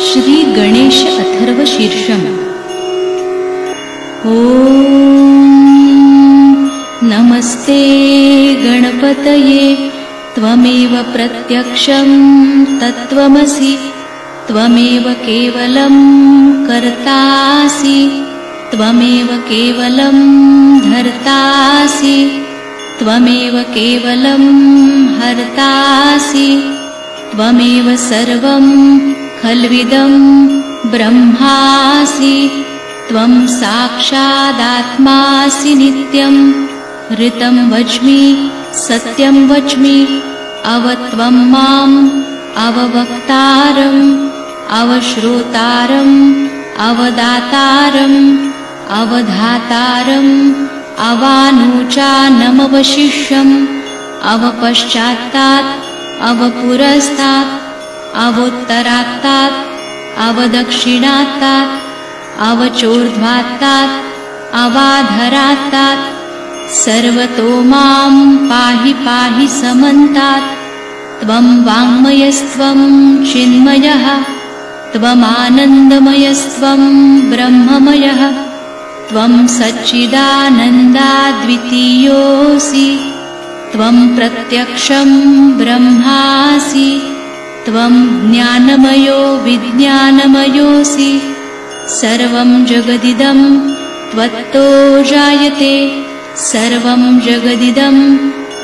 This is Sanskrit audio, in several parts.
श्री गणेश अथर्व शीर्षम्। ॐ नमस्ते गणपतये त्वमेव प्रत्यक्षं तत्त्वमसि त्वमेव केवलं कर्तासि त्वमेव केवलं धर्तासि त्वमेव केवलं हर्तासि त्वमेव सर्वं खल्विदं ब्रह्मासि त्वं साक्षादात्मासि नित्यं ऋतं वच्मि सत्यं वच्मि अवत्वं माम् अववक्तारम् अवश्रोतारम् अवदातारम् अवधातारम् अवानुचानमवशिष्यम् अवपश्चात्तात् अवपुरस्तात् अवोत्तरात्तात् अवदक्षिणात्तात् अवचोर्ध्वात्तात् अवाधरात्तात् सर्वतो मां पाहि पाहि समन्तात् त्वं वाङ्मयस्त्वं चिन्मयः त्वमानन्दमयस्त्वं ब्रह्ममयः त्वं सच्चिदानन्दाद्वितीयोऽसि त्वं प्रत्यक्षं ब्रह्मासि त्वं ज्ञानमयो विज्ञानमयोऽसि सर्वं जगदिदं त्वत्तो जायते सर्वं जगदिदं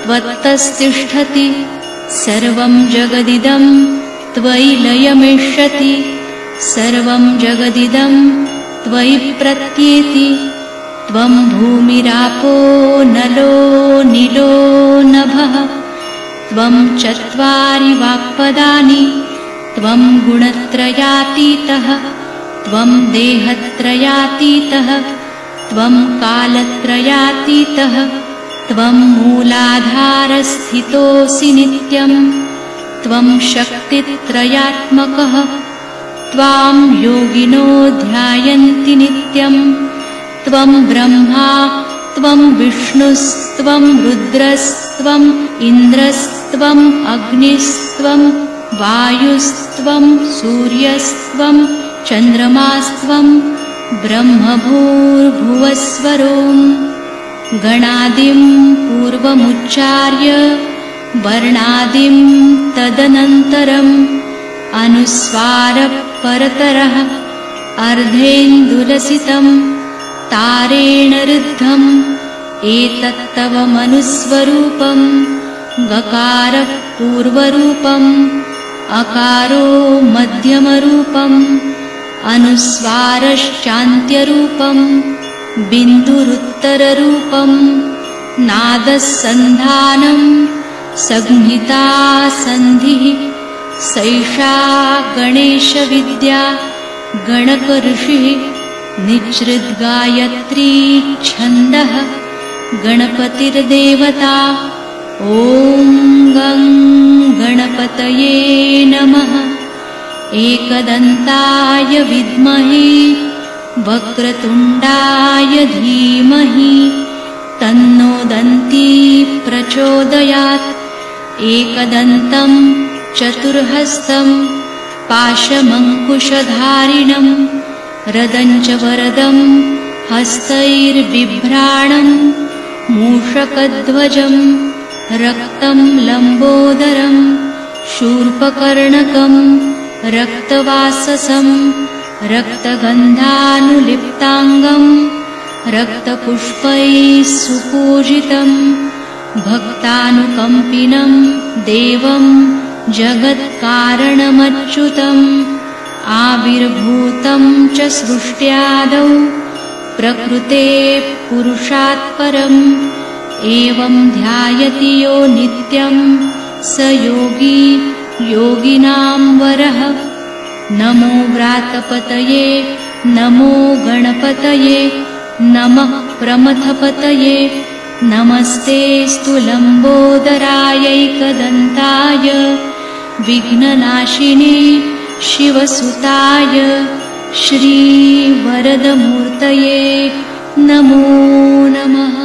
त्वत्तस्तिष्ठति सर्वं जगदिदं त्वयि लयमिष्यति सर्वं जगदिदं त्वयि प्रत्येति त्वं भूमिरापो नलो नीलो नभः त्वं चत्वारि वाक्पदानि त्वं गुणत्रयातीतः त्वं देहत्रयातीतः त्वं कालत्रयातीतः त्वं मूलाधारस्थितोऽसि नित्यं त्वं शक्तित्रयात्मकः त्वां योगिनो ध्यायन्ति नित्यं त्वं ब्रह्मा त्वं विष्णुस्त्वं रुद्रस्त्वम् इन्द्रस्त्वम् अग्निस्त्वं वायुस्त्वं सूर्यस्त्वं चन्द्रमास्त्वं ब्रह्मभूर्भुवस्वरों गणादिं पूर्वमुच्चार्य वर्णादिं तदनन्तरम् अनुस्वारः परतरः अर्धेन्दुलसितं तारेण ऋद्धम् एतत्तव मनुस्वरूपं गकारः पूर्वरूपम् अकारो मध्यमरूपम् अनुस्वारश्चान्त्यरूपम् बिन्दुरुत्तररूपम् नादस्सन्धानं संहिता सन्धिः सैषा गणेशविद्या गणकऋषिः निःसृद्गायत्री छन्दः गणपतिर्देवता ॐ गं गणपतये नमः एकदन्ताय विद्महे वक्रतुण्डाय धीमहि तन्नो दन्ती प्रचोदयात् एकदन्तं चतुर्हस्तं पाशमङ्कुशधारिणं रदञ्च वरदं हस्तैर्बिभ्राणं मूषकध्वजं रक्तं लम्बोदरं शूर्पकर्णकं रक्तवाससं रक्तगन्धानुलिप्ताङ्गं रक्तपुष्पैः सुपूजितं भक्तानुकम्पिनं देवं जगत्कारणमच्युतम् आविर्भूतं च सृष्ट्यादौ प्रकृते पुरुषात् परम् एवं ध्यायति यो नित्यं स योगी योगिनां वरः नमो व्रातपतये नमो गणपतये नमः प्रमथपतये नमस्तेऽस्तु लम्बोदरायैकदन्ताय विघ्ननाशिने शिवसुताय श्रीवरदमूर्तये नमो नमः।